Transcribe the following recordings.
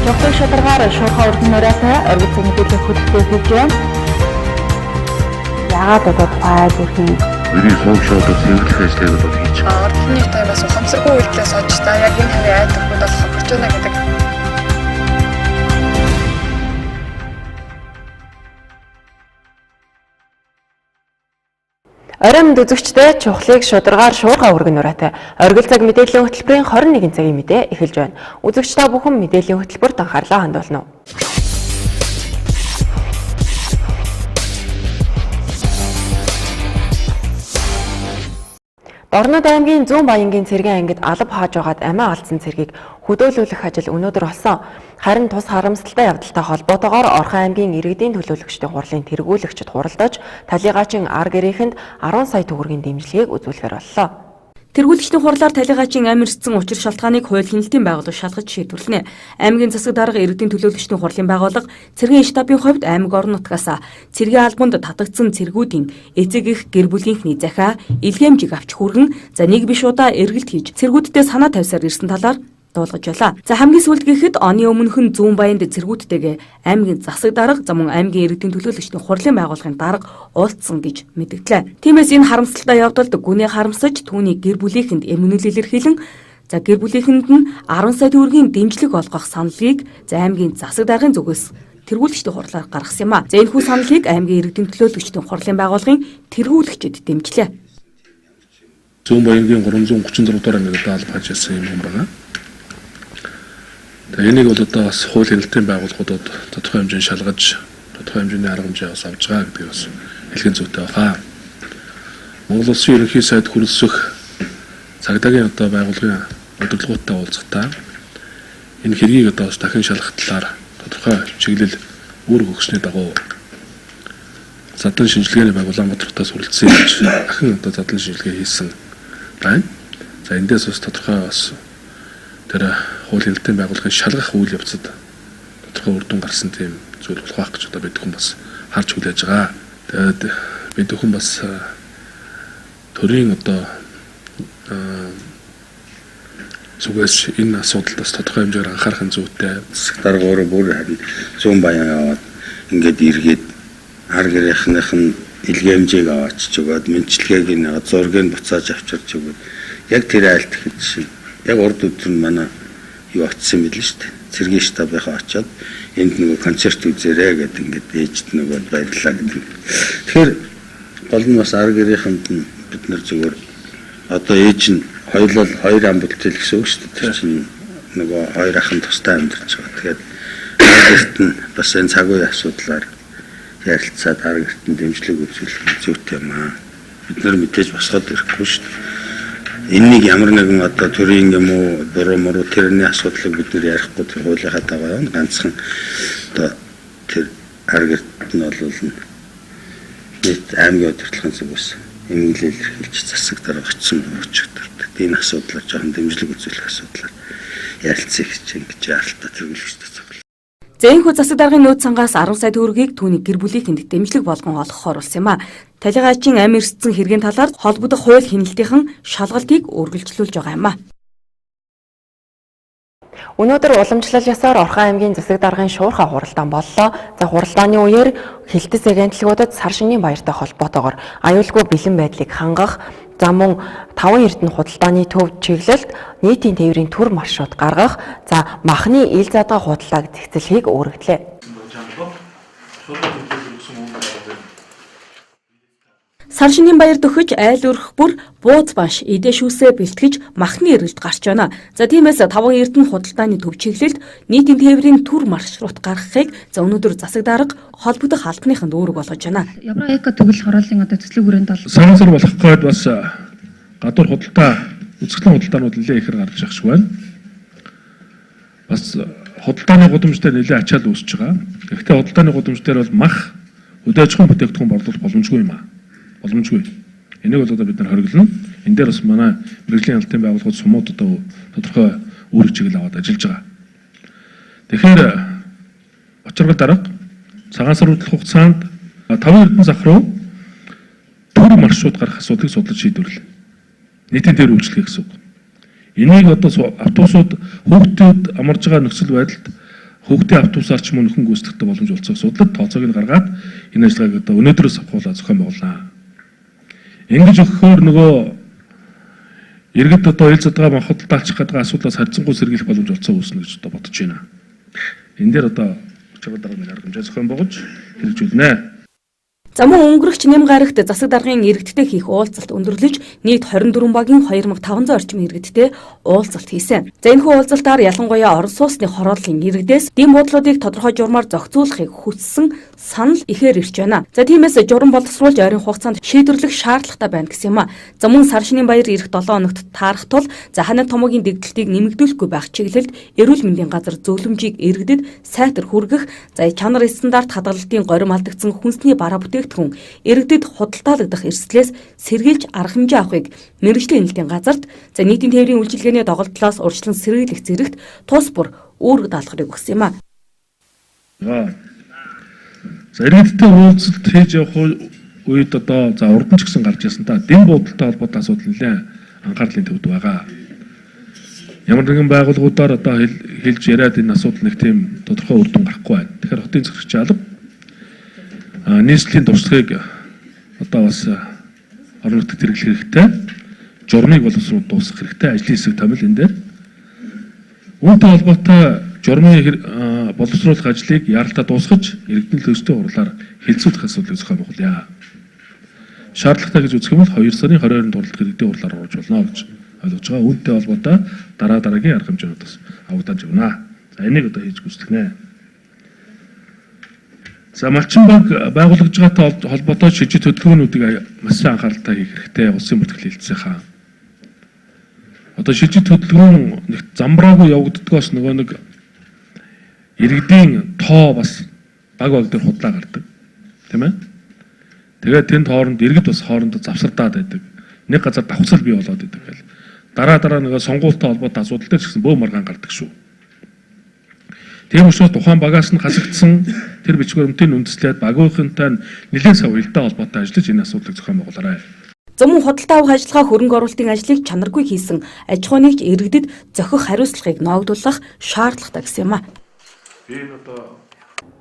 Чухал шударгаар шуурхай урд нураатай оргил цаг мэдээллийн хөтөлбөр хийж байна. Яагаад одоо файл үрхэн миний функшнууд зөвлөх ажлыг одоо хийж байгаа. Ордны таймаас ухамсаргүй үйлдэлээс олж та яг энэ хавийн айдагууд бол хаварч байна гэдэг. Оройн үзэгчдээ чухлыг шударгаар шуурхай урган нураатай оргил цаг мэдээллийн хөтөлбөрийн 21 цагийн мэдээ эхэлж байна. Үзэгч та бүхэн мэдээллийн хөтөлбөрт анхаарлаа хандуулна уу? Дорнод аймгийн Зүүн Баянгийн цэргийн ангид алба хааж байгаад амиа алдсан цэргийг хөдөөлүүлэх ажил өнөөдөр болсон. Харин тус харамсалтай явдалтай холбоотойгоор Орхон аймгийн иргэдийн төлөөлөгчдийн хурлын тэргүүлэгчид хуралдаж талигаачин ар гэрээхэнд 10 сая төгрөгийн дэмжлэгийг үзүүлэхээр боллоо. Тэргүүлэгчдийн хурлаар талигаачин амирцсан учир шалтгааныг хууль хяналтын байгууллага шалгаж шийдвэрлэнэ. Аймгийн засаг дарга иргэдийн төлөөлөгчдийн хурлын байгууллага цэргийн штабын хувьд аймаг орон нутгаас цэргийн албанд татагдсан цэргүүдийн эцэг их гэр бүлийнхний захиа илгээмжийг авч хүргэн за нэг биш удаа эргэлт хийж цэргүүддээ санаа тавьсаар ирсэн талаар дуулгаж байлаа. За хамгийн сүүлд гэхэд оны өмнөхөн Зүүн Баянд цэргүүдтэйгээ аймгийн засаг дарга за мөн аймгийн иргэдийн төлөөлөгчдийн хурлын байгууллагын дарга уулзсан гэж мэдгдлээ. Тиймээс энэ харамсалтай явдалд гүнийг харамсаж түүний гэр бүлийнхэнд эмгэнэл илэрхийлэн за гэр бүлийнхэнд нь 10 сая төгрөгийн дэмжлэг олгох саналыг за аймгийн засаг даргын зүгээс тэргүүлэгчдийн хурлаар гаргасан юм а. За энэ хүү саналыг аймгийн иргэдийн төлөөлөгчдийн хурлын байгууллагын тэргүүлэгчид дэмжлээ. Зүүн Баянгийн 334 дугаар ангид алба хааж ирсэн юм байна. Энийг бол одоо бас хууль хяналтын байгууллагуудад тодорхой хэмжээнд шалгаж, тодорхой хэмжээний арга хэмжээ бас авч байгаа гэдгийг бас хэлхэн зүйтэй байна. Монгол Улсын ерөнхий сайд хүрэлцэх цагдаагийн одоо байгууллагын удирдлагуудтай уулзахдаа энэ хэргийг одоо бас дахин шалгах талаар тодорхой чиглэл үүрэг өгсөний дагуу задлан шинжилгээний баг Улаанбаатартаас хүрэлцсэн гэж дахин одоо задлан шинжилгээ хийсэн байна. За эндээс бас тодорхой бас тэр хууль хяналтын байгууллагын шалгах үйл явцад тодорхой үр дүн гарсан тийм зүйл болох байх гэж одоо бид хүн бас харж хүлээж байгаа. Тэгээд бид хүн бас төрийн одоо зүгээс энэ асуудалд бас тодорхой хэмжээгээр анхаарах зүйтэй. Засаг дарга өөрөө бүр харин Зүүн Баян яваад ингээд эргээд ар гэрээхнийх нь илгээмжийг аваач өгөөд мэдчилгээг нь зургийг буцааж авчирч өгөөд яг тэр айлт хэд шиг яг урд өдөр нь манай юу очсон юм бэл шүү дээ. Цэргийн штабынхаа очоод энд нөгөө концерт үзээрэй гэдэг ингээд ээжд нөгөө баярлаа гэдэг. Тэгэхээр гол нь бас ар гэрээхэнд нь бид нар зүгээр одоо ээж нь хоёулаа хоёр амбулт хэлсэн үг шүү дээ. Тэр чинь нөгөө хоёр ахын тустай амьдарч байгаа. Тэгэхээр ээжт нь бас энэ цаг үеийн асуудлаар ярилцаад ар гэрт нь дэмжлэг үзүүлэх зүйтэй юм аа. Бид нар мэдээж босгоод ирэхгүй шүү дээ. Энийг ямар нэгэн одоо төрийн юм уу буруу мөрөө тэрний асуудлыг бид нэр ярихгүй тэр хуулийнхаа дагуу явна. Ганцхан одоо тэр аргэрт нь бол нийт аймгийн удирдлагын зүгээс эмгэлэл илэрхийлж засаг дарга очсон өчигдөр. Энэ асуудлаар жоохон дэмжлэг үзүүлэх асуудлаар ярилцъя гэж ярилтаа тэргүүлэгчтэй зөвлөв. Зээнхүү засаг даргын нөөц сангаас 10 сая төгрөгийг түүний гэр бүлийнхэнд дэмжлэг болгон олгохоор болсон юм а. Талигаачин амь эрсдсэн хэргийн талаар холбогдох хууль хяналтын шалгалтыг үргэлжлүүлж байгаа юм а. Өнөөдөр уламжлал ясаар Орхон аймгийн засаг даргын шуурхай хуралдаан боллоо. За хуралдааны үеэр хилтэс агентлагуудад сар шинийн баяртай холбоотойгоор аюулгүй бэлэн байдлыг хангах за мөн 5 эрдэнэ худалдааны төв чиглэлд нийтийн тээврийн түр маршрут гаргах за махны ил задгаа худалдааг зэгцэлхийг өөргөдлөө. Сар шинийн баяр дөхөж айл өрх бүр бууз банш эдэ шүүсээ бэлтгэж махны эргэлт гарч байна. За тиймээс 5 эрдэнэ худалдааны төв чиглэлд нийтийн тээврийн түр маршрут гаргахыг за өнөөдөр засаг дарга холбогдох албаныханд үүрэг болгож байна. Евроэко төгөл хорооллын одоо цэцлэг хүрээнд бол сансар болох гээд бас гадуур худалдаа үзэсгэлэн худалдаанууд нэлээд ихэр гарч ирэх шиг байна. Бас худалдааны гудамж дээр нэлээд ачаал үүсэж байгаа. Гэхдээ худалдааны гудамж дээр бол мах өдөө аж ахуйн бүтээгдэхүүн борлуулах боломжгүй юм аа. Боломжгүй. Энийг бол одоо бид нар хориглоно. Энэ дээр бас манай мэдээллийн хяналтын байгууллагууд сумууд одоо тодорхой үүрэг чиглэл аваад ажиллаж байгаа. Тэгэхээр очиргал дарга цагаан сар хүртэлх хугацаанд 5 эрдэнэ зах руу түр маршрут гарах асуудлыг судлаж шийдвэрлэнэ. Нийтийн тээврийн үйлчлэх гэсэн үг. Энийг одоо автобусууд хүүхдүүд амарж байгаа нөхцөл байдалд хүүхдийн автобусаар ч мөн нөхөн гүйцэтгэх боломж олцох асуудалд тооцоог нь гаргаад энэ ажиллагааг одоо өнөөдрөөс авахуулаад зохион байгуулнаа. Ингэж өгөхөөр нөгөө иргэд одоо ил задгаа махбодолталчих гэдэг асуудлаас харьцангуй сэргийлэх боломж олцсон үүснэ гэж одоо бодож байна. Энэ дээр одоо чиглэл дарга нэг арга хэмжээ зохион байгуулж хэрэгжүүлнэ. За мөн өнгөрөгч нэм гарагт засаг даргын иргэдтэй хийх уулзалт өндөрлөж нийт 24 багийн 2500 орчим иргэдтэй уулзалт хийсэн. За энэхүү уулзалтаар ялангуяа орон сууцны хорооллын иргэдээс дэм бодлуудыг тодорхой журмаар зохицуулахыг хүссэн санал ихээр ирж байна. За тиймээс журам боловсруулж ойрын хугацаанд шийдвэрлэх шаардлагатай байна гэсэн юм а. За мөн сар шинийн баяр ирэх 7 хоногт таарах тул за ханаа томоогийн дэгдэлтийг нэмэгдүүлэхгүй байх чиглэлд эрүүл мэндийн газар зөвлөмжийг иргэдэд сайтар хүргэх, за чанар стандарт хадгалалтын горим алдагдсан хүнсний бараа бүтээгдэхүүн иргэдэд худалдаалагдах эрсдлээс сэргийлж арга хэмжээ авахыг мэргэжлийн хяналтын газарт за нийтийн тээврийн үйлчилгээний доголдлоос урьдчилан сэргийлэх зэрэгт тус бүр үүрэг даалгаврыг өгсөн юм а. За иргэдтэй уулзалт хийж явах үед одоо за урд нь ч гэсэн гарч ирсэн та дэм буудалтай холбоотой асуудал нэлээд анхаарлын төвд байгаа. Ямар нэгэн байгууллагуудаар одоо хэлж яриад энэ асуудал нэг тийм тодорхой үр дүн гарахгүй байна. Тэгэхээр хотын захирагчийн алба нийслэлийн туршлагыг одоо бас орон нутагт хэрэглэх хэрэгтэй. Журмыг боловсруулах дуусгах хэрэгтэй. Ажлын хэсэг томил энэ дээр. Үүнтэй холбоотой журмын боловсруулах ажлыг яралтаа дуусгаж иргэдийн төлөвтэй хурлаар хэлцүүлэх асуудлыг зохион байгуулъя. Шаардлагатай гэж үзэх юм бол 2 сарын 22-нд дурлалт иргэдийн хурлаар оруулж болно гэж ойлгож байгаа. Үүнтэй холбоотой дараагийн арга хэмжээнүүд бас авагдаж байна. За энийг одоо хийж гүйцэтгэнэ. За малчин банк байгуулагдж байгаатай холбоотой шижид хөтөлбөрүүдийг маш сайн анхааралтай хийх хэрэгтэй. Улсын бүртгэл хэлцээхаа. Одоо шижид хөтөлбөр нэг замбраагүй явагддгоос нөгөө нэг иргэдийн тоо бас баг дээр худлаа гардаг. Тийм ээ? Тэгээд тэнд хооронд иргэд бас хоорондоо завсардаад байдаг. Нэг газар давхцал бий болоод байдаг гэл. Дараа нөгөө сонгуультай холбоотой асуудал дээр ч гэсэн бөө маргаан гардаг шүү. Тийм учраас тухайн багаас нь хасагдсан тэр бичиг баримтын үндэслээд багийнхантай нэлээд сав илдээ холбоотой ажиллаж энэ асуудлыг зохион байгуулаарай. За мөн худалдаа авах ажиллагаа хөрөнгө оруулалтын ажлыг чанаргүй хийсэн аж ахуй нэгж иргэдэд зохих хариуцлагыг ноогдуулах шаардлагатай гэсэн юм а.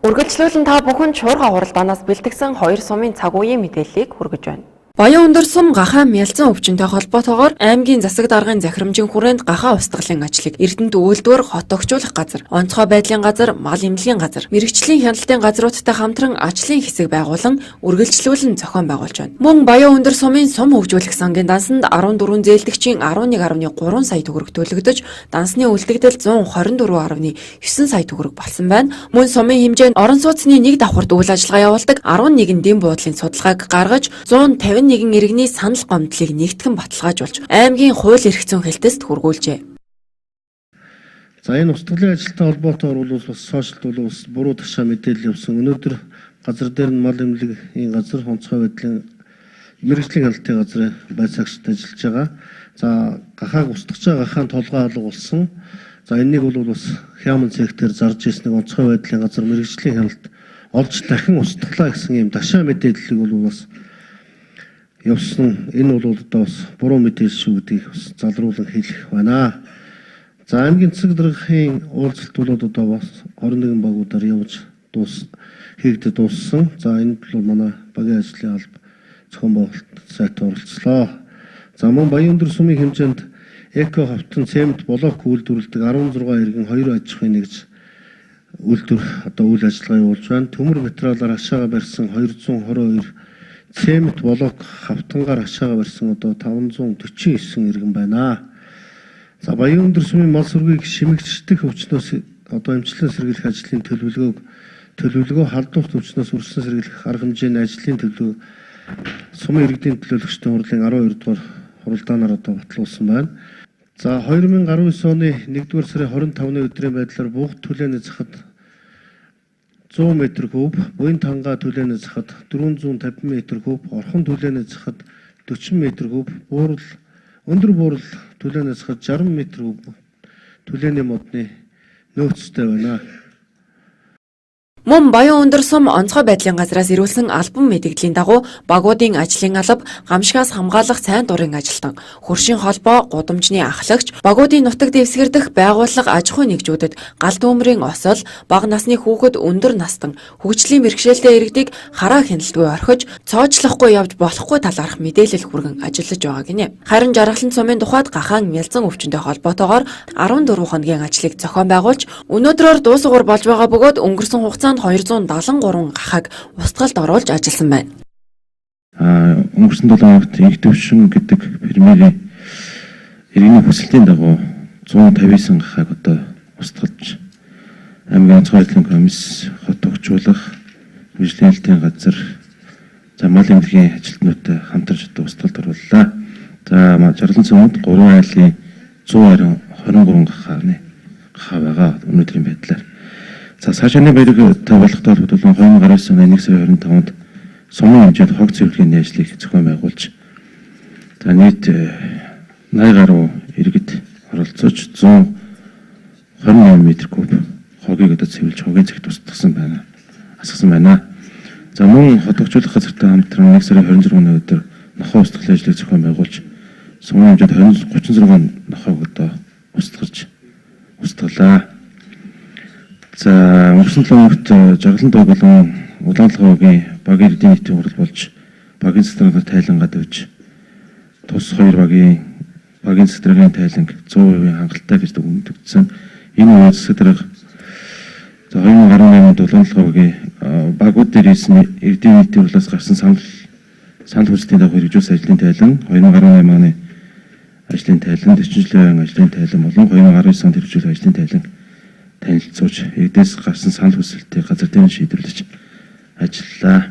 Үргэлжлүүлэн та бүхэн шуурга хуралдаанаас бэлтгэсэн 2 сумын цаг үеийн мэдээллийг хүргэж байна. Баян өндөр сум гахаа мялзан өвчнөд холбоотойгоор аймгийн засаг даргын захирамжийн хүрээнд гахаа устгалын ажлыг Эрдэнэт үйлдвэр, хот огжуулах газар, онцгой байдлын газар, мал эмнэлгийн газар, мэрэгчлийн хяналтын газруудтай хамтран ачлын хэсэг байгуулан үргэлжлүүлэн зохион байгуулж байна. Мөн Баян өндөр сумын сум хөгжүүлэх сангийн дансанд 14 зээлдэгчийн 11.3 сая төгрөг төлөгдөж, дансны үлдэгдэл 124.9 сая төгрөг болсон байна. Мөн сумын хэмжээнд орон сууцны нэг давхарт үйл ажиллагаа явуулдаг 11 дэм буудлын судалгааг гаргаж 151 иргэний санал гомдлыг нэгтгэн баталгаажуулж аймгийн хууль эрх зүйн хэлтэст хүргүүлжээ. За энэ устгалын ажилтай холбоотойгоор бол бас сошиалд бол бас буруу ташаа мэдээлэл явсан. Өнөөдөр газар дээр нь мал эмнэлгийн газар, онцгой байдлын мэргэжлийн хяналтын газрын байцаагчид ажиллаж байгаа. За гахааг устгаж байгаа гахаан толгой алга болсон. За энэнийг бол бас хяман цэгтэр зарж ирсэн нэг онцгой байдлын газар мэргэжлийн хяналт олж дахин устглаа гэсэн юм ташаа мэдээллийг бол бас явсан. Энэ бол одоо бас буруу мэдээлэл шүү гэдгийг бас залруулан хэлэх байна. За аймгийн засаг даргын уулзалт бол одоо бас 21 багуудаар явж хийгдэж дууссан. За энэ бол манай багийн ажлын алба зохион байгуулалт сайт оролцлоо. За мөн Баян өндөр сумын хэмжээнд эко хавтан цемент блок үйлдвэрлэдэг 16 иргэн 2 аж ахуйн нэгж үйлдвэр одоо үйл ажиллагаа явуулж байна. Төмөр материалаар хашаага барьсан 222 цемент блок хавтангаар хашаага барьсан одоо 549 иргэн байна. За Баян өндөр сумын мал сүргийг шимэгчдэх өвчнөөс одоо эмчилэн сэргийлэх ажлын төлөвлөгөө халдварт өвчнөөс үргэлжлэн сэргийлэх арга хэмжээний ажлын төлөвлөгөө сумын иргэдийн төлөөлөгчдийн хурлын 12 дугаар хуралдаанаар одоо батлуулсан байна. За 2019 оны 1-р сарын 25-ны өдрийн байдлаар бугт түлээний захад 100 м3, буян танга түлээний захад 450 м3, орхон түлээний захад 40 м3, өндөр буурал түлээний захад 60 м3 түлээний модны нөөцтэй байна. Мөн Баян өндөр сум онцгой байдлын газраас ирүүлсэн албан мэдээллийн дагуу багуудын ажлын алба, гамшигаас хамгаалах сайн дурын ажилтан, хөршийн холбоо, гудамжны ахлагч, багуудын нутаг дэвсгэрдэх байгууллага аж ахуй нэгжүүдэд гал дүүмрийн осол, бага насны хүүхэд өндөр настан, хөгжлийн бэрхшээлтэй иргэдийг хараа хяналтгүй орхиж, цоочлохгүй явж болохгүй талаарх мэдээлэл хүргэн ажиллаж байгаа гинэ. Харин Жаргалан сумын тухайд гахаан мялзан өвчнөд холбоотойгоор 14 хоногийн ажлыг зохион байгуулж, өнөөдрөөр дуусгуур болж байгаа бөгөөд өнгөрсөн хугацаанд 273 гахаг устгалд оруулж ажилласан байна. Өнгөрсөн 7 хоногт инх төвшин гэдэг фермерийн иргэний хүсэлтийн дагуу 159 гахаг одоо устгалж аймгийн онцгой байдлын комисс, хот хөгжүүлэх, мэдээллийн газар, за мал эмнэлгийн ажилтнуудтай хамтарч одоо устгалд орууллаа. За Жаргалан сумд 3 айлын 123 гахаа байгаа өнөөдрийн байдлаар. За цаашааны баярыг тавилгатай холбогдуулан 2019 оны 1 сарын 25-нд сумын хэмжээнд хог цэвэрлэгийн ажлыг зохион байгуулж, за нийт 80 гаруй иргэд оролцож 128 м3 хогийг одоо цэвэрлж хогийн цагт устгасан байна. Асгасан байна. За мөн хот хөгжүүлэх газартай хамтран 1 сарын 26-ны өдөр нохоо устгалын ажлыг зохион байгуулж, сумын хэмжээнд 36 нохоог одоо устгалаа. За өнгөрсөн 7 хоногт Жаргалан доо болон Улаанлагын багийн эдийн нийтийн хурал болж багийн цэцэрлэгийн тайлангаа давж тус 2 багийн цэцэрлэгийн тайланг 100% хангалттай гэж дүгнэгдсэн. Энэ үйл цэцэрлэг за 2018 онд Улаанлагын багууд дээр ирсэн эдийн нийтийн хурлаас гарсан санал хүслийн дагуу хэрэгжүүлсэн ажлын тайлан 2018 оны ажлын тайлан, төчнжлэн ажлын тайлан болон 2019 онд хэрэгжүүлсэн ажлын тайлан танилцуулж, эдээс гарсан санал хүсэлтийг газар дээр шийдвэрлэж ажиллалаа.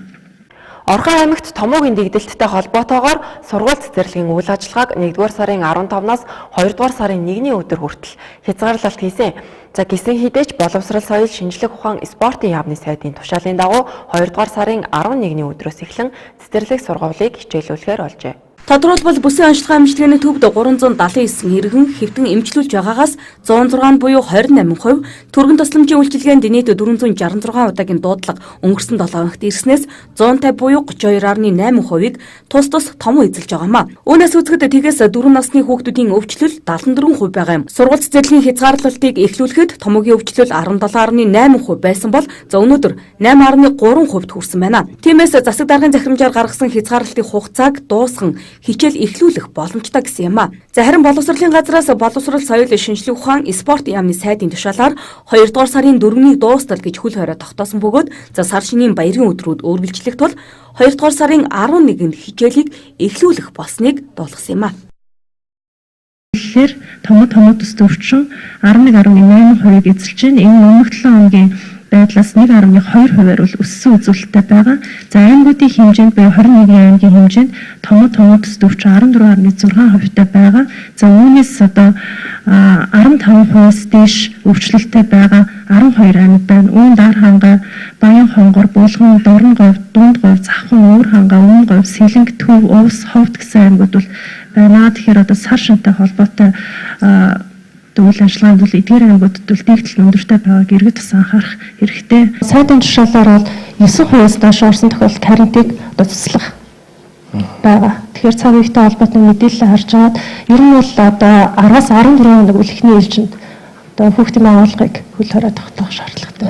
Орхон аймагт томоогийн дэгдэлттэй холбоотойгоор сургууль цэцэрлэгийн үйл ажиллагааг 1-р сарын 15-наас 2-р сарын 1-ний өдөр хүртэл хязгаарлалт хийсэн. За гисэн хідээч боловсрал соёл шинжлэх ухаан спортын яамны сайдын тушаалын дагуу 2-р сарын 11-ний өдрөөс эхлэн цэцэрлэг сургуулийг хичээлүүлэхээр болжээ. Тодорхойлбол бүсийн онцлог амжилтны төвд 379 иргэн хэвтэн эмчлүүлж байгаагаас 106 буюу 28%, түргэн тусламжийн үйлчилгээнд нийт 466 удаагийн дуудлага өнгөрсөн 7 хоногт ирснээс 150 буюу 32.8%-ийг тус том эзэлж байгаамаа. Үүнээс үзэхэд тэгээс 4 насны хүүхдүүдийн өвчлөл 74% байгаа юм. Сургууль цэцэрлэгийн хязгаарлалтыг эхлүүлэхэд томоогийн өвчлөл 17.8% байсан бол өнөөдөр 8.3%-д хүрсэн байна. Тиймээс засаг даргын захирамжаар гаргасан хязгаарлалтын хугацааг дуусган хичээл эхлүүлэх боломжтой гэсэн юм а. За харин боловсролын газраас боловсрол соёл шинжлэх ухаан спорт яамны сайдын тушаалаар 2-р сарын 4-ний дуустал гэж хөл хорой тогтоосон бөгөөд за сар шинийн баярын өдрүүд үргэлжлэх тул 2-р сарын 11-нд хичээлийг эхлүүлэх болсныг дуулгасан юм а. Тэгэхээр томоо төс төвчин 11.8%-ийг эзэлж байна. Энэ өмнөх 7 хоногийн байдлаас 1.2%-аар бол өссөн үзүүлэлттэй байгаа. За аймагуудын хэмжээнд буюу 21 аймгийн хэмжээнд томоо төс төвчин 14.6%-тай байгаа. За үүнээс одоо 15%-аас дээш өвчлөлттэй байгаа 12 аймаг байна. Үүнд Ар ханга, Баян хонгор, Булган, Дорнговь, Дундговь, Завхан, Өвөр ханга, Өмнөговь, Сэлэнг, Төв, Увс, Ховд гэсэн аймагуд бол байна. Тэгэхээр одоо сар шинтэй холбоотой үйл ажиллагаанд бол эдгээр аймагуудад бол дэгдэл өндөртэй байгааг иргэд бас анхаарах хэрэгтэй. Сайдын тушаалаар бол 9%-аас доош орсон тохиолдолд карантиныг одоо цуслах байгаа. Тэгэхээр цаг үетэй холбоотой мэдээлэл харж байгаад ер нь бол одоо 10-аас 14 хоног үл эхний ээлжинд одоо хүүхдийн байгууллагыг хөл хорой тогтоох шаардлагатай.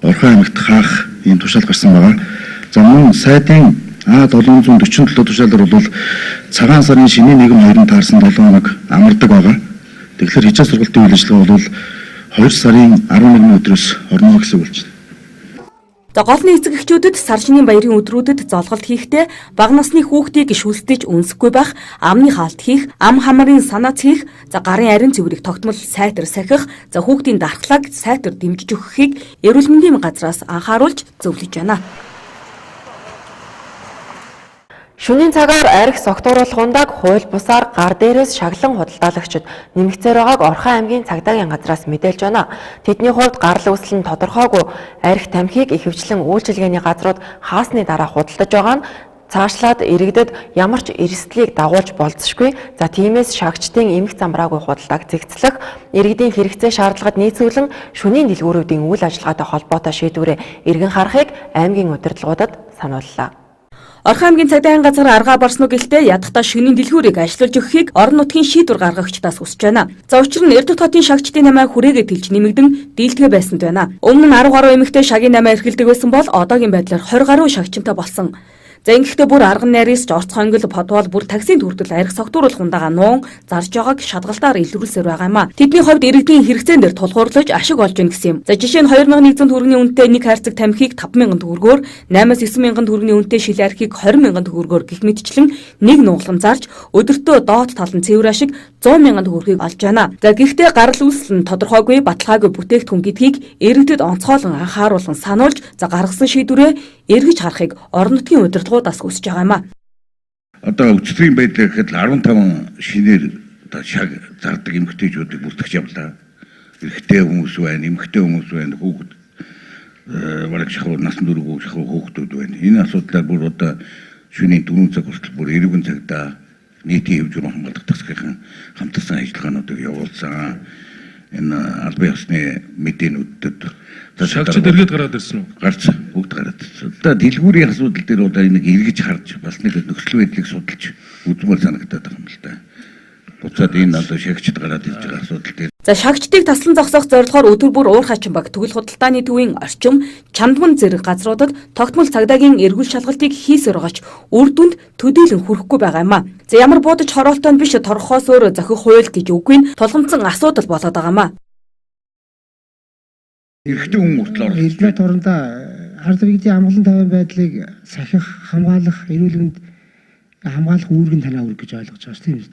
Орхон аймагт хаах ийм тушаал гарсан байгаа. За мөн сайдын А747 тушаалаар бол цагаан сарын шинийн нийгэм хоёрын таарсан 7 хоног амардаг байгаа. Тэгэхээр хичээл сургалтын үйл ажиллагаа бол 2 сарын 11-ний өдрөөс орно гэсэн үг болж байна. За голны эцэг эхчүүдэд сар шинийн баярын өдрүүдэд золголт хийхдээ бага насны хүүхдийг шүлстэж үнсэхгүй байх, амны хаалт хийх, ам хамрын санаац хийх, за гарын арин цэврийг тогтмол сайтар сахих, за хүүхдийн дархлааг сайтар дэмжиж өгөхийг эрүүл мэндийн газраас анхааруулж зөвлөж байна. Шөнийн цагаар арх согтууруулах ундааг хууль бусаар гар дээрээс шаглан худалдаалагчид нэмэгцээр байгааг Орхон аймгийн цагдаагийн газраас мэдээлж байна. Тэдний хувьд гарал үүсэл нь тодорхойгүй арх тамхиг ихэвчлэн үйлчилгээний газрууд хаасны дараа худалдаж байгаа нь цаашлаад иргэдэд ямар ч эрсдлийг дагуулж болзошгүй. За тиймээс шагчдын эмх замраагүй худалдааг зэгцлэх, иргэдийн хэрэгцээ шаардлагад нийцүүлэн шөнийн дэлгүүрүүдийн үйл ажиллагаатай холбоотой шийдвэрээ эргэн харахыг аймгийн удирдлагуудад санууллаа. Орхон аймгийн цагдаагийн газар аргаа барсан уу гэлтэй ядахтаа шөнийн дэлгүүрийг ажиллуулж өгөхийг орон нутгийн шийдвэр гаргагчдаас хүсэж байна. За учир нь Эрдэнэт хотын шагчдын намаа хүрээгээ тэлж нэмэгдэн дийлдэгэ байсанд байна. Өмнө нь 10 гаруй эмэгтэй шагийн намаа эрхэлдэг байсан бол одоогийн байдлаар 20 гаруй шагчинтай болсон. За ингэхдээ бүр арган найрыс, орц хонгил, подвол бүр таксинд хүртэл арх согтууруулах ундагаа нуун зарж байгааг шатгалтаар илрүүлсээр байгаа юм а. Тэдний хувьд иргэдийн хэрэгцээн дээр тулгуурлаж ашиг олж гин гэсэн юм. За жишээ нь 2100 төгрөгийн үнэтэй нэг хайрцаг тамхиг 5000 төгрөгөөр, 8-9 төгрөгийн үнэтэй шил архийг 20000 төгрөгөөр гих мэтчлэн нэг нуглан зарж өдөртөө доот талан цэвэр ашиг 100,000 төгрөгийг олж байна. За гэхдээ гарал үүсэл нь тодорхойгүй, баталгаагүй бүтээгдэхүүн гэдгийг иргэдэд онцгойлон анхааруулан сануулж, за гаргасан шийдвэрээ эргэж харахыг орон нутгийн удирдлагуудаас хүсэж байгаа юм а. Одоо өчтөрийн байдлаар гэхэд 15 шинээр одоо шаг зардаг эмэгтэйчүүдийг бүртгэж явлаа. Эрэгтэй хүмүүс байна, эмэгтэй хүмүүс байна, хүүхэд бараг шахуу насан туршгүй шахуу хүүхдүүд байна. Энэ асуудлаар бүр одоо шөнийн 4 цаг хүртэл бүр эрүүгийн цагдаа нийтийн хэв журам хамгаалах засгийн хамтарсан ажиллагаануудыг явуулсан. Энэ албан ёсны мэдээнүүдэд шагчд эргээд гараад ирсэн үү? Гарсан. Бүгд гараад ирсэн. Одоо дэлгүүрийн асуудал дээр одоо энийг эргэж харж бас нэг нөхцөл байдлыг судалж үзмэл санагдаад байгаа юм л да. Буцаад энэ одоо шагчд гараад ирж байгаа асуудал дээр. За шагчдыг таслан зогсоох зорилгоор өдөр бүр уур хачин баг төгөл худалдааны төвийн орчим, чандман зэрэг газруудад тогтмол цагдаагийн эргүүл шалгалтыг хийсээр байгаач үр дүнд төдийлөн хүрэхгүй байгаа юм а. За ямар буудаж хороолтой биш торхоос өөр зохих хууль гэж үгүй нь тулгамдсан асуудал болоод байгаа юм а. Эрэгтэй хүн хүртэл орох. Элдэнэт орондоо ард иргэдийн амгалан тавиан байдлыг сахих, хамгаалах, эрүүл мэнд хамгаалах үүрэг нь танаа үүрэг гэж ойлгож байгаа шүү тийм үү?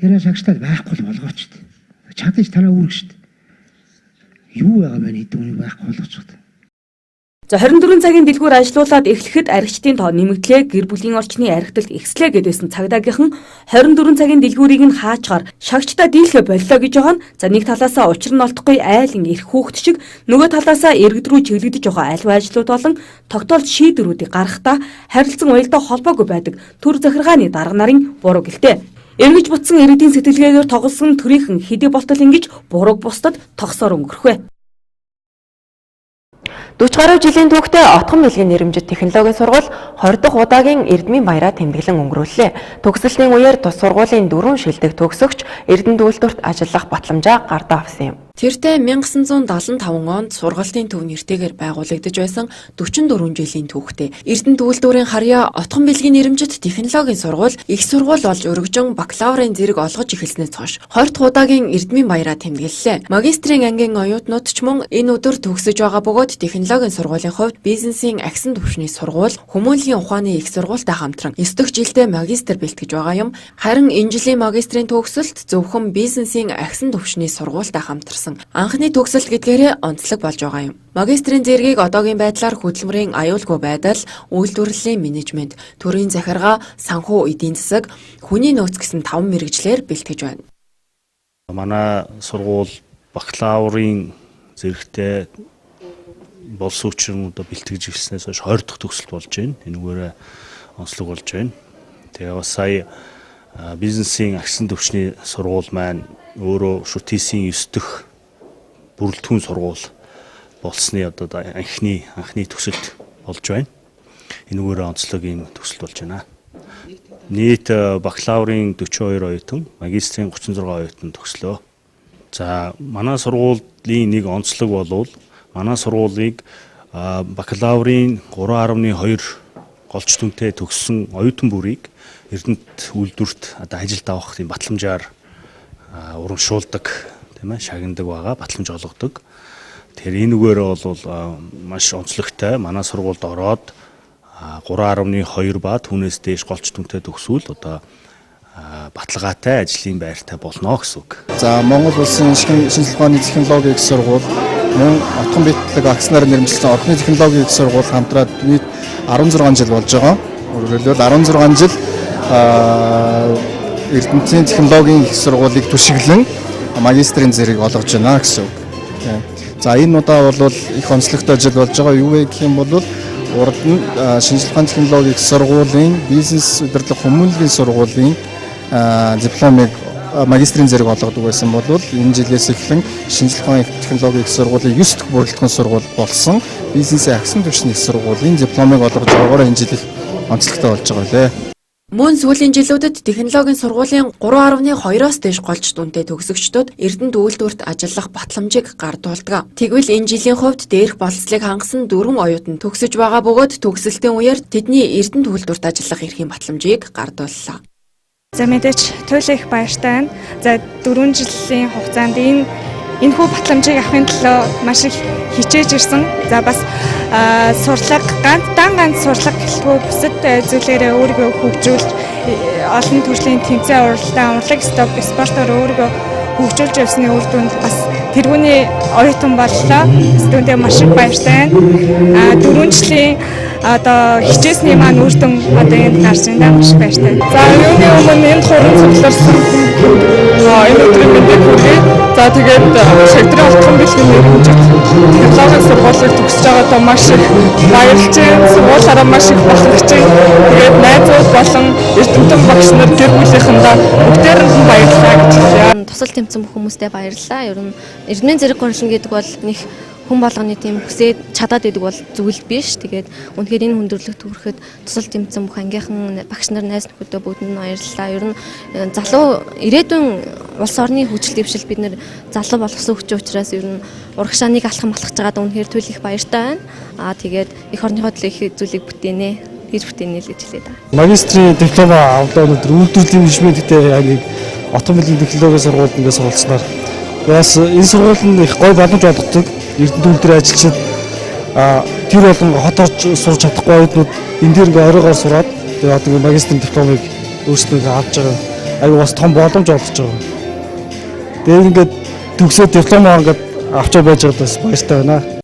Тэр шагчтад байхгүй болгооч шүү дээ. Чадаж танаа үүрэг шүү дээ. Юу байгаа мэн хэдэн үнийг байхгүй болгоч шүү дээ. За 24 цагийн дэлгүүр ажиллуулад эхлэхэд аригчдын тоо нэмэгдлээ, гэр бүлийн орчны аригталт ихслээ гэдээсэн цагдаагийнхан 24 цагийн дэлгүүрийг нь хаачгаар шагчдаа дийлхэ боллоо гэж байгаа нь за нэг талаасаа учир нь олдохгүй айлын эрх хүүхэд шиг нөгөө талаасаа иргэд рүү чиглэгдэж байгаа аливаа ажлууд болон тогтоолт шийдвэрүүдийг гаргахдаа харилцан уялдаа холбоогүй байдаг төр захиргааны дарга нарын буруу гэлтэй. Эргэж бутсан иргэдийн сэтгэлгээгээр тоглосон төрийнхэн хэдий болтол ингэж буруу бусдад тогсоор өнгөрөх вэ. 40 гаруй жилийн түүхтэй отгон бэлгийн нэрэмжит технологийн сургууль 20 дахь удаагийн Эрдмийн баяраа тэмдэглэн өнгөрүүллээ. Төгсөлтийн үеэр тус сургуулийн 4 шилдэг төгсөгч Эрдэнэт үйлдвэрт ажиллах батламжаа гардаа авсан юм. Тэртээ 1975 онд сургалтын төв нэртэйгээр байгуулагдаж байсан 44 жилийн түүхтэй. Эрдэнэт үйлдвэрийн харьяа отгон бэлгийн нэрэмжит технологийн сургууль их сургууль болж өргөжөн бакалаврын зэрэг олгож эхэлснээс хойш 20 дахь удаагийн Эрдмийн баяраа тэмдэглэлээ. Магистрийн ангийн оюутнууд ч мөн энэ өдөр төгсөж байгаа бөгөөд технологийн сургуулийн хувьд бизнесийн агсан түвшний сургууль, хүмүүнлэгийн ухааны их сургуультай хамтран 9 дахь жилдээ магистр бэлтгэж байгаа юм. Харин энэ жилийн магистрийн төгсөлт зөвхөн бизнесийн агсан түвшний сургуультай хамтарсан анхны төгсөлт гэдгээрээ онцлог болж байгаа юм. Магистрийн зэргийг одоогийн байдлаар хөтөлбөрийн аюулгүй байдал, үйлдвэрлэлийн менежмент, төрийн захиргаа, санхүү эдийн засаг, хүний нөөц гэсэн 5 мэргэжлэр бэлтгэж байна. Манай сургууль бакалаврын зэрэгтэй болсон учраас одоо бэлтгэж эхэлснээс хойш 20 дахь төгсөлт болж байна. Энэгээр онцлог болж байна. Тэгээ бас сая бизнесийн агсан түвшний сургууль маань өөрөө шүтээсийн 9 дахь бүрэлдэхүүн сургууль болсны одоо анхны төсөлт болж байна. Энэгээр онцлогийн төсөлт болж байна. Нийт бакалаврын 42 оюутан, магистрийн 36 оюутан төгслөө. За манай сургуулийн нэг онцлог болвол манай сургуулийг бакалаврын 3.2 голч түнтэй төгссөн оюутан бүрийг Эрдэнэт үйлдвэрт одоо ажилд авах тийм батламжаар урамшуулдаг, тийм ээ, шагнадаг байгаа, батламж олгодог. Тэгэхээр энэгээр бол маш онцлогтой. Манай сургуульд ороод 3.2 ба түүнээс дээш голч түнтэй төгсвөл одоо баталгаатай ажлын байртай болно гэсэн үг. За Монгол улсын шинжилгээ ухааны технологийн их сургууль, мөн отгон бэлтгэл акцнаар нэрмжилсэн орны технологийн их сургууль хамтраад нийт 16 жил болж байгаа. Өөрөөр хэлбэл 16 жил Эрдэнэтийн технологийн их сургуулийг түшиглэн магистрийн зэрэг олгож байна гэсэн үг. За энэ удаа бол их онцлогтой жил болж байгаа. Юу вэ гэх юм бол урд нь шинжилгээ ухааны технологийн их сургуулийн бизнес удирдлага хүмүүнлэгийн сургуулийн дипломыг магистрийн зэрэг олгодог байсан бол энэ жилээс эхлэн шинжилгээ ухааны технологийн их сургуулийн 9 дахь бүрэлдэхүүн сургууль болсон бизнесийн агсан түвшний их сургуулийн дипломыг олгож байгаагаар энэ жил их онцлогтой болж байгаа лээ. Мөн сүүлийн жилүүдэд технологийн сургуулийн 3.2-оос дээш голч дүнтэй төгсөгчдүүд Эрдэнэт үйлдвэрт ажиллах батламжийг гардуулдаг. Тэгвэл энэ жилийн хувьд дээрх болцлыг хангасан 4 оюутан төгсөж байгаа бөгөөд төгсөлтийн үеэр тэдний Эрдэнэт үйлдвэрт ажиллах эрхийн батламжийг гардууллаа. За мэдээч туйлын их баяртай байна. За 4 жилийн хугацаанд энэхүү батламжийг авахын төлөө маш их хичээж ирсэн. За бас сурлага ганц сурлага гэлтгүй бусад зүйлээрээ өөрийгөө хөгжүүлж олон төрлийн тэмцээн уралдаан, урлаг спортоор өөрийгөө хөгжүүлж явсны үр дүнд бас тэргүүний оюутан боллоо. Түүндээ маш их баяртай байна. 4 жилийн хичээсний маань үр дүн энд гарч байна. Маш их баяртай. За юуны өмнө энд хуран цугларсан энэ өдрийн мэндийг хүргэе. За тэгээд шагдрын алхам бэлгийн нэрмжиг технологийн сургуулийг төгсөж байгаадаа маш их баярлж байна. Сургуулаараа маш их бахархаж байна. Тэгээд найзууд болон эрдэмтэн багш нар гэр бүлийнхэндээ бүгдээр нь баярлалаа гэж хэлье. Тусал тэмцэн бүх хүмүүстээ баярлалаа. Ер нь эрдэмтэн зэрэг гурилан гэдэг бол нэг хүн болгоны тийм хүсээд чадаад идэг бол зүйл биш. Тэгээд үнэхээр энэ хүндрэлд хүрэхэд тусал тэмцэн бүх ангийнхан багш нар найз нөхөдөө бүгдэнд нь баярлалаа. Ер нь залуу ирээдүйн улс орны хөгжил дэвшил бид нэр залуу болгосон хүчин учраас ер нь урагшаа нэг алхам алхаж байгаад үнэхээр туйл их баяртай байна. Тэгээд эх орныхоо төлөө их зүйлийг бүтээнэ. Гэж бүтээнэ л гэж хэлээд байгаа. Магистрийн дипломоо авлаа өнөөдөр үйлдвэрлэлийн менежменттэй яг автомобилийн технологийн сургуульд ингээс суралцсанаар бас энэ сургууль нь их гой боломж олгодог. Эрдэнэт үйлдвэрийн ажилчид тэр болон хот орж сурч чадахгүй оюутнууд энэ дээр ингээ оройгоор сураад тэгээд одоо магистрийн дипломыг өөрсдөө авч байгаа. Аюу бас том боломж олгож байгаа. Тэгээд ингээд төгсөөд дипломоо ингээд авчаа байж байгаа бас баяртай байна.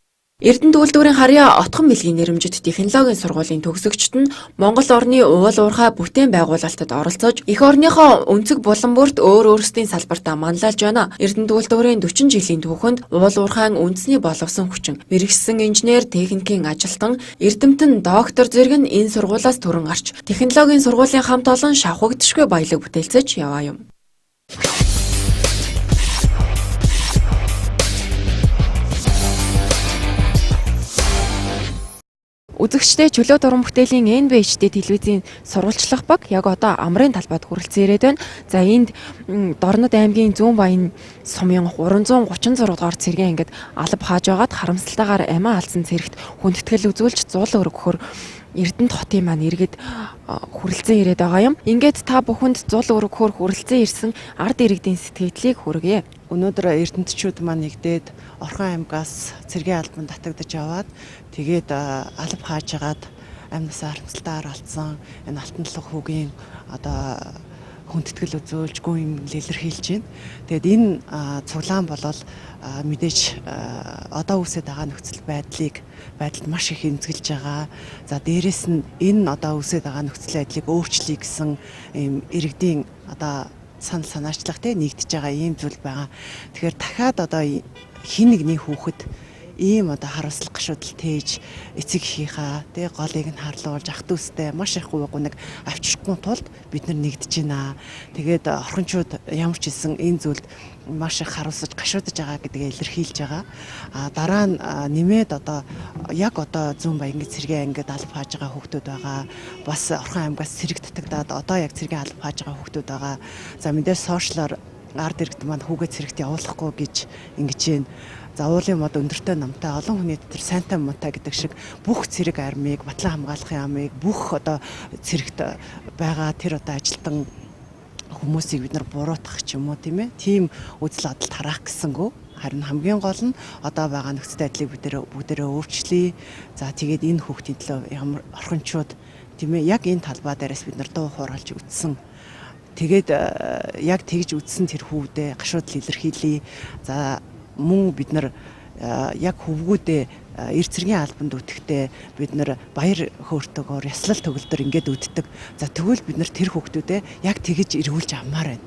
Эрдэнэт үйлдвэрийн харьяа отхон бэлгийн нэрмжит технологийн сургуулийн төгсөгчд нь Монгол орны уул уурхай бүтээн байгуулалтад оролцож эх орныхоо өнцөг булан бүрт өөрсдийн салбартаа манлайлж байна. Эрдэнэт үйлдвэрийн 40 жилийн түүхэнд уул уурхайн үндэсний боловсон хүчин, мэрэгчсэн инженер, техникийн ажилтан, эрдэмтэн, доктор зэрэг нь энэ сургуулиас төрөн гарч технологийн сургуулийн хамт олон шавхагдшгүй баялаг бүтээлцэж яваа юм. Үзэгчдээ чөлөө дуран бүтээлийн NBHD телевизийн сурвалжлах баг яг одоо амрын талбайд хүрэлцэн ирээд байна. За энд Дорнод аймгийн Зүүн Баян сумын 336 дугаар цэргийн ангид алба хааж байгаад харамсалтайгаар амиа алдсан цэрэгт хүндэтгэл үзүүлж зуул өргөхөөр Эрдэнэт хотын маань иргэд хүрэлцэн ирээд байгаа юм. Ингээд та бүхэнд зуул өргөхөөр хүрэлцэн ирсэн ард иргэдийн сэтгэлдлийг хүргэе. Өнөөдөр эрдэмтчүүд маань нэгдээд Орхон аймгаас цэргийн албанд татагдаж яваад тэгээд алба хаажгаад амнасаа харамсалтайгаар алдсан энэ алтан толгой хүүгийн одоо хүндэтгэл үзүүлж гүн илэрхийлж байна. Тэгээд энэ цуглаан болол мэдээж одоо үсэт байгаа нөхцөл байдалд маш их эмзэглэж байгаа. За дээрэс нь энэ одоо үсэт байгаа нөхцөл байдлыг өөрчлөе гэсэн ийм иргэдийн одоо санал санаачлах те нэгдэж байгаа ийм зүйл байгаа. Тэгэхээр дахиад одоо хин нэгний хүүхэд ийм одоо харамсал гашуудал тээж эцэг эхийнхаа тий голыг нь харлуулж ах дүүстэй маш их гуйг авчрахгүй тулд бид нар нэгдэж байна. Тэгээд орхончууд ямар ч хэлсэн энэ зүйлд маш их харуулсаж гашуудж байгаа гэдгээ илэрхийлж байгаа. Дараа нь нэмээд одоо яг одоо Зүүн Баянгийн цэргийн ангид алба хааж байгаа хүүхдүүд байгаа. Бас Орхон аймгаас цэрэг татагдаад одоо яг цэргийн алба хааж байгаа хүүхдүүд байгаа. За мэдээж сошиалор ард иргэд маань хүүгээ цэрэгт явуулахгүй гэж ингэж байна. За уулын мод өндөртэй намтай олон хүний дотор сайнтай муутай гэдэг шиг бүх цэрэг армийг батлан хамгаалахын амыг бүх одоо цэрэгт байгаа тэр одоо ажилтан хүмүүсийг бид нар буруутгах ч юм уу тийм ээ. Тийм үзэл бодол тараах гэсэнгүү. Харин хамгийн гол нь одоо байгаа нөхцөл байдлыг бид бүгдээрээ өөрчлөе. За тэгээд энэ хүүхдийн төлөө ямар орхинчууд тийм ээ яг энэ талбай дээрээс бид нар дуу хууралж үтсэн. Тэгээд яг тэгж үтсэн тэр хүүдээ гашуудл илэрхийлье. За мөн бид нар яг хөвгүүдээ эр цэргийн албанд үтгэхдээ бид нар баяр хөөртэйгээр яслал төгөлдөр ингээд үтдэг. За тэгвэл бид нар тэр хүүхдүүдээ яг тэгж эргүүлж авмаар байна.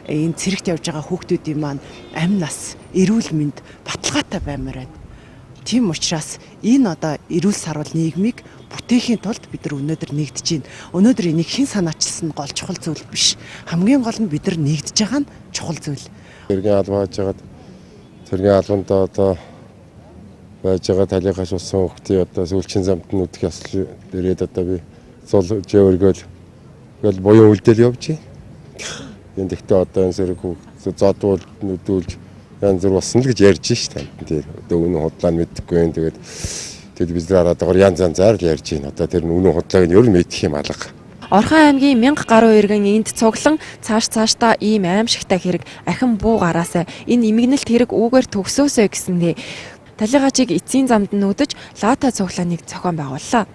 Энэ цэрэгт явж байгаа хүүхдүүдийн маань амь нас, эрүүл мэнд баталгаатай баймаар байна. Тийм учраас энэ одоо эрүүл сарвал нийгмийг бүтээхийн тулд бид нар өнөөдөр нэгдэж байна. Өнөөдөр энийг хэн санаачилсан нь гол чухал зүйл биш. Хамгийн гол нь бид нар нэгдэж байгаа нь чухал зүйл. Цэргийн албан хаажгаад цэргийн албанд одоо байж байгаа талийнхаа шулсан хөлтийн одоо сүүлчийн замд нь үдэх ясл дээрээд одоо би цол жөөргөл буян үлдээл явж байна. Энэ дэхтээ одоо энэ зэрэг зодуул нүдүүлж янз бүр болсон л гэж ярьж шít. Тэгээд одоо үнэн худлаа нь мэдэхгүй байх. Тэгээд телевизээр хараад байгаа янз янзаар л ярьж байна. Одоо тэр үнэн худлааг нь ер нь мэдэх юм алга. Орхон аймгийн 1000 гаруй иргэн энд цуглан цаашдаа ийм аимшигтай хэрэг ахин буу гараасаа энэ имгэнэлт хэрэг үүгээр төгсөөсэй гэсэндээ талигачиг эцсийн замд нь үдэж лаата цуглааныг зохион байгууллаа.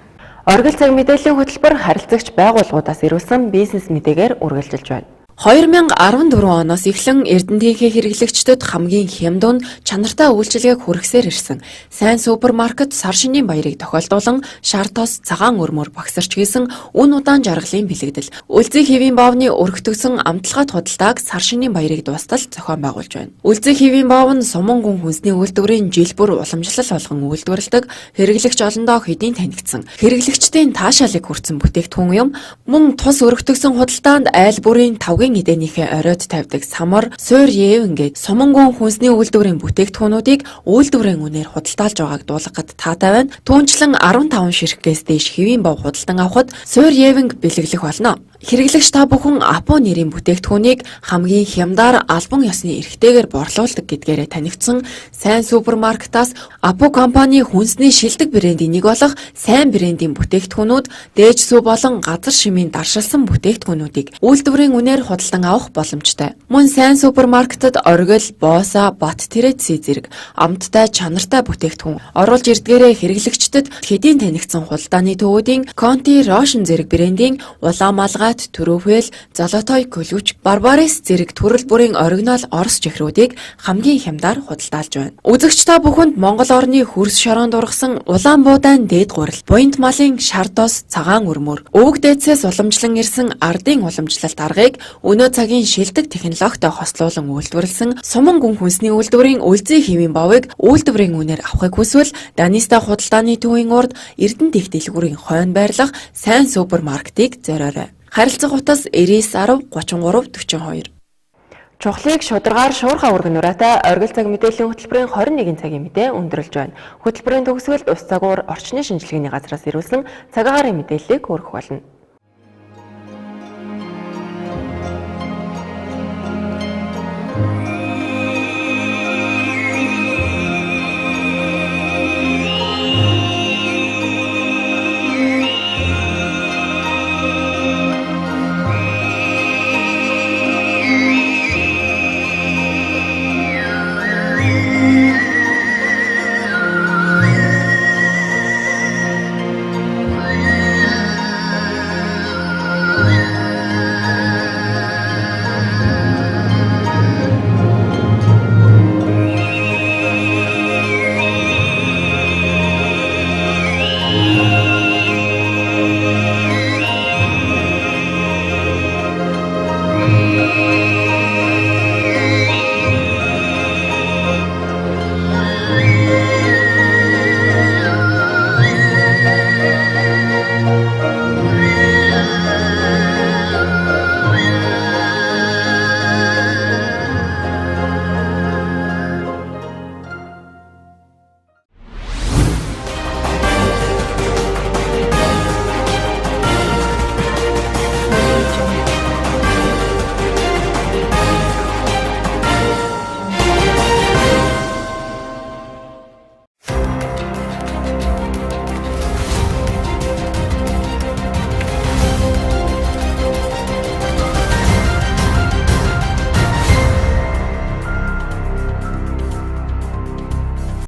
Оргил цаг мэдээллийн хөтөлбөр харилцагч байгууллагуудаас ирүүлсэн бизнес мэдээгээр үргэлжилж байна. 2014 оноос эхлэн Эрдэнэтийнхээ хэрэглэгчдэд хамгийн хямдун чанартай үйлчилгээг хүргэсээр ирсэн сайн супермаркет сар шинийн баярыг тохиолдуулан шар тос цагаан өрмөр багсарч хийсэн үн удаан жаргалын бэлэгдэл. Үлзий хэвийн баавны өргөтгсөн амтлагат худалдааг сар шинийн баярыг дуустал зохион байгуулж байна. Үлзий хэвийн баав нь суман гүн хүнсний үйлдвэрийн жил бүр уламжлал болгон үйлдвэрлэдэг хэрэглэгч олондоо хэдийн танигдсан. Хэрэглэгчдийн таашаалыг хүртсэн бүтээгдэхүүн юм. Мөн тус өргөтгсөн худалдаанд айл бүрийн тавгийн эдээнийхээ оройд тавьдаг самар, суур яв ингээд сумангуун хүнсний үйлдвэрийн бүтээгдэхүүнүүдийг үйлдвэрийн үнээр худалдаалж байгааг дуулгахад таатай байна. Түүнчлэн 15 ширхгээс дээш хэвийн бав худалдан авахд суур явинг бэлэглэх болно. Хэрэглэгч та бүхэн Апо нэрийн бүтээгдэхүүнийг хамгийн хямдаар албан ёсны эрхтэйгээр борлуулдаг гэдгээрээ танигдсан сайн супермаркетаас Апо компани хүнсний шилдэг брендийн нэг болох сайн брендийн бүтээгдэхүүнүүд дээж сүү болон газар шимийн даршилсан бүтээгдэхүүнүүдийг үйлдвэрийн үнээр худалдан авах боломжтой. Мөн сайн супермаркетад Оргил, Бооса, Бат Тэрэци зэрэг амттай чанартай бүтээгдэхүүн оруулж ирдгээрээ хэрэглэгчдэд хэдийн танигдсан худалдааны төвүүдийн Конти, Рошн зэрэг брендийн улаан малгай Төрөвөл, Золотой Көлүч, Барбарис зэрэг төрөл бүрийн оригинал Орос чихрүүдийг хамгийн хямдаар худалдаалж байна. Үзэгч та бүхэнд Монгол орны хөрс шороонд ургасан улаан буудаан дээд гурал, буянт малын шар тос, цагаан өрмөр, өвөг дээдсээс уламжлан ирсэн ардын уламжлалт аргыг өнөө цагийн шилдэг технологитой хослуулан үйлдвэрлэсэн суман гүн хүнсний үйлдвэрийн Үлзий хэвийн бавыг үйлдвэрийн үнээр авахыг хүсвэл Данистай худалдааны төвийн урд Эрдэнэт их дэлгүүрийн хойно байрлах сайн супермаркетыг зориорой. Харилцах утас 99 10 33 42. Чухлыг шударгаар шуурхаа өргөн нураатай Оргил цаг мэдээллийн хөтөлбөрийн 21 цагийн мэдээ өндөрлж байна. Хөтөлбөрийн төгсгөлд ус цагуур орчны шинжилгээний газраас ирүүлсэн цагаагаар мэдээллийг хүргэх болно.